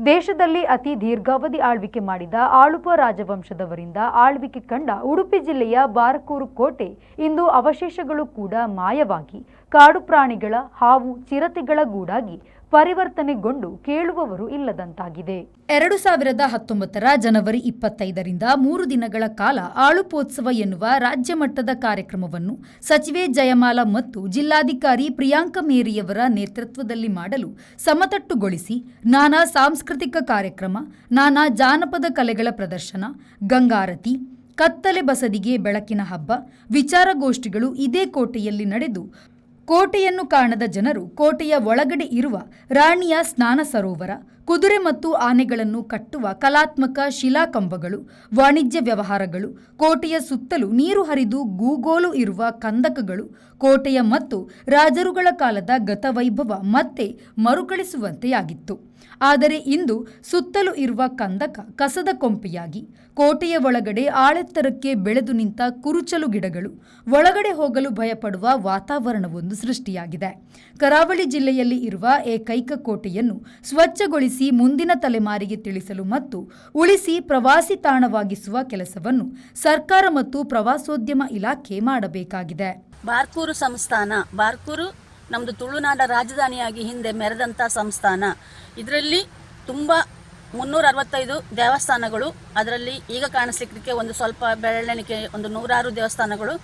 ದೇಶದಲ್ಲಿ ಅತಿ ದೀರ್ಘಾವಧಿ ಆಳ್ವಿಕೆ ಮಾಡಿದ ಆಳುಪ ರಾಜವಂಶದವರಿಂದ ಆಳ್ವಿಕೆ ಕಂಡ ಉಡುಪಿ ಜಿಲ್ಲೆಯ ಬಾರಕೂರು ಕೋಟೆ ಇಂದು ಅವಶೇಷಗಳು ಕೂಡ ಮಾಯವಾಗಿ ಕಾಡು ಪ್ರಾಣಿಗಳ ಹಾವು ಚಿರತೆಗಳ ಗೂಡಾಗಿ ಪರಿವರ್ತನೆಗೊಂಡು ಕೇಳುವವರು ಇಲ್ಲದಂತಾಗಿದೆ. 2019 ಜನವರಿ 25ರಿಂದ 3 ದಿನಗಳ ಕಾಲ ಆಳುಪೋತ್ಸವ ಎನ್ನುವ ರಾಜ್ಯ ಮಟ್ಟದ ಕಾರ್ಯಕ್ರಮವನ್ನು ಸಚಿವೆ ಜಯಮಾಲಾ ಮತ್ತು ಜಿಲ್ಲಾಧಿಕಾರಿ ಪ್ರಿಯಾಂಕ ಮೇರಿಯವರ ನೇತೃತ್ವದಲ್ಲಿ ಮಾಡಲು ಸಮತಟ್ಟುಗೊಳಿಸಿ ನಾನಾ ಸಾಂಸ್ಕೃತಿಕ ಕಾರ್ಯಕ್ರಮ, ನಾನಾ ಜಾನಪದ ಕಲೆಗಳ ಪ್ರದರ್ಶನ, ಗಂಗಾರತಿ, ಕತ್ತಲೆ ಬಸದಿಗೆ ಬೆಳಕಿನ ಹಬ್ಬ, ವಿಚಾರಗೋಷ್ಠಿಗಳು ಇದೇ ಕೋಟೆಯಲ್ಲಿ ನಡೆದು ಕೋಟೆಯನ್ನು ಕಾಣದ ಜನರು ಕೋಟೆಯ ಒಳಗಡೆ ಇರುವ ರಾಣಿಯ ಸ್ನಾನ ಸರೋವರ, ಕುದುರೆ ಮತ್ತು ಆನೆಗಳನ್ನು ಕಟ್ಟುವ ಕಲಾತ್ಮಕ ಶಿಲಾಕಂಬಗಳು, ವಾಣಿಜ್ಯ ವ್ಯವಹಾರಗಳು, ಕೋಟೆಯ ಸುತ್ತಲೂ ನೀರು ಹರಿದು ಗೂಗೋಲು ಇರುವ ಕಂದಕಗಳು, ಕೋಟೆಯ ಮತ್ತು ರಾಜರುಗಳ ಕಾಲದ ಗತವೈಭವ ಮತ್ತೆ ಮರುಕಳಿಸುವಂತೆಯಾಗಿತ್ತು. ಆದರೆ ಇಂದು ಸುತ್ತಲೂ ಇರುವ ಕಂದಕ ಕಸದ ಕೊಂಪೆಯಾಗಿ ಕೋಟೆಯ ಒಳಗಡೆ ಆಳೆತ್ತರಕ್ಕೆ ಬೆಳೆದು ನಿಂತ ಕುರುಚಲು ಗಿಡಗಳು, ಒಳಗಡೆ ಹೋಗಲು ಭಯಪಡುವ ವಾತಾವರಣವೊಂದು ಸೃಷ್ಟಿಯಾಗಿದೆ. ಕರಾವಳಿ ಜಿಲ್ಲೆಯಲ್ಲಿ ಇರುವ ಏಕೈಕ ಕೋಟೆಯನ್ನು ಸ್ವಚ್ಛಗೊಳಿಸಿ ಮುಂದಿನ ತಲೆಮಾರಿಗೆ ತಿಳಿಸಲು ಮತ್ತು ಉಳಿಸಿ ಪ್ರವಾಸಿ ತಾಣವಾಗಿಸುವ ಕೆಲಸವನ್ನು ಸರ್ಕಾರ ಮತ್ತು ಪ್ರವಾಸೋದ್ಯಮ ಇಲಾಖೆ ಮಾಡಬೇಕಾಗಿದೆ. ಬಾರ್ಕೂರು ಸಂಸ್ಥಾನ, ಬಾರ್ಕೂರು ನಮ್ಮದು ತುಳುನಾಡ ರಾಜಧಾನಿಯಾಗಿ ಹಿಂದೆ ಮೆರೆದಂಥ ಸಂಸ್ಥಾನ. ಇದರಲ್ಲಿ ತುಂಬ 365 ದೇವಸ್ಥಾನಗಳು, ಅದರಲ್ಲಿ ಈಗ ಕಾಣಿಸ್ಲಿಕ್ಕೆ ಒಂದು ಸ್ವಲ್ಪ ಬೆರಳೆಣಿಕೆ ಒಂದು 106 ದೇವಸ್ಥಾನಗಳು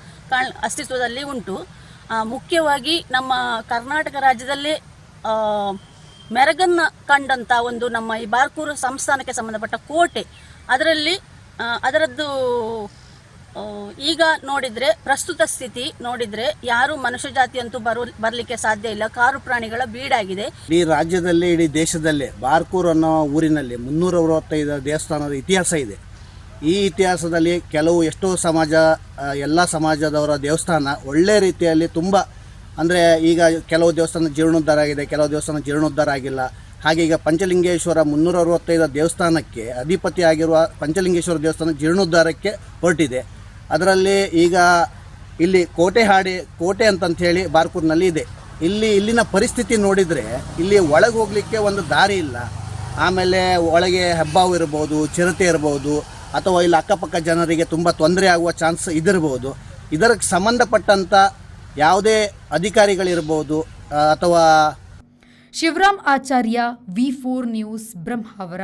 ಅಸ್ತಿತ್ವದಲ್ಲಿ ಉಂಟು. ಮುಖ್ಯವಾಗಿ ನಮ್ಮ ಕರ್ನಾಟಕ ರಾಜ್ಯದಲ್ಲೇ ಮೆರಗನ್ನ ಕಂಡಂಥ ಒಂದು ನಮ್ಮ ಈ ಬಾರ್ಕೂರು ಸಂಸ್ಥಾನಕ್ಕೆ ಸಂಬಂಧಪಟ್ಟ ಕೋಟೆ, ಅದರದ್ದು ಈಗ ನೋಡಿದರೆ ಪ್ರಸ್ತುತ ಸ್ಥಿತಿ ನೋಡಿದರೆ ಯಾರು ಮನುಷ್ಯ ಜಾತಿಯಂತೂ ಬರಲಿಕ್ಕೆ ಸಾಧ್ಯ ಇಲ್ಲ. ಕಾಡು ಪ್ರಾಣಿಗಳ ಬೀಡಾಗಿದೆ. ಇಡೀ ರಾಜ್ಯದಲ್ಲಿ, ಇಡೀ ದೇಶದಲ್ಲೇ ಬಾರ್ಕೂರು ಅನ್ನೋ ಊರಿನಲ್ಲಿ 365 ದೇವಸ್ಥಾನದ ಇತಿಹಾಸ ಇದೆ. ಈ ಇತಿಹಾಸದಲ್ಲಿ ಎಷ್ಟೋ ಎಲ್ಲ ಸಮಾಜದವರ ದೇವಸ್ಥಾನ ಒಳ್ಳೆ ರೀತಿಯಲ್ಲಿ ತುಂಬ, ಅಂದರೆ ಈಗ ಕೆಲವು ದೇವಸ್ಥಾನ ಜೀರ್ಣೋದ್ಧಾರ ಆಗಿದೆ, ಕೆಲವು ದೇವಸ್ಥಾನ ಜೀರ್ಣೋದ್ಧಾರ ಆಗಿಲ್ಲ. ಹಾಗೆ ಈಗ ಪಂಚಲಿಂಗೇಶ್ವರ 365 ದೇವಸ್ಥಾನಕ್ಕೆ ಅಧಿಪತಿಯಾಗಿರುವ ಪಂಚಲಿಂಗೇಶ್ವರ ದೇವಸ್ಥಾನ ಜೀರ್ಣೋದ್ಧಾರಕ್ಕೆ ಹೊರಟಿದೆ. ಅದರಲ್ಲಿ ಈಗ ಇಲ್ಲಿ ಕೋಟೆ ಅಂತಂತ ಹೇಳಿ ಬಾರ್ಕೂರಿನಲ್ಲಿ ಇದೆ. ಇಲ್ಲಿನ ಪರಿಸ್ಥಿತಿ ನೋಡಿದರೆ ಇಲ್ಲಿ ಒಳಗೆ ಹೋಗಲಿಕ್ಕೆ ಒಂದು ದಾರಿ ಇಲ್ಲ. ಆಮೇಲೆ ಒಳಗೆ ಹೆಬ್ಬಾವು ಇರ್ಬೋದು, ಚಿರತೆ ಇರ್ಬೋದು, ಅಥವಾ ಇಲ್ಲಿ ಅಕ್ಕಪಕ್ಕ ಜನರಿಗೆ ತುಂಬ ತೊಂದರೆ ಆಗುವ ಚಾನ್ಸ್ ಇದಿರ್ಬೋದು. ಇದಕ್ಕೆ ಸಂಬಂಧಪಟ್ಟಂಥ ಯಾವುದೇ ಅಧಿಕಾರಿಗಳಿರ್ಬೋದು ಅಥವಾ ಶಿವರಾಮ್ ಆಚಾರ್ಯ, V4 ನ್ಯೂಸ್, ಬ್ರಹ್ಮಾವರ.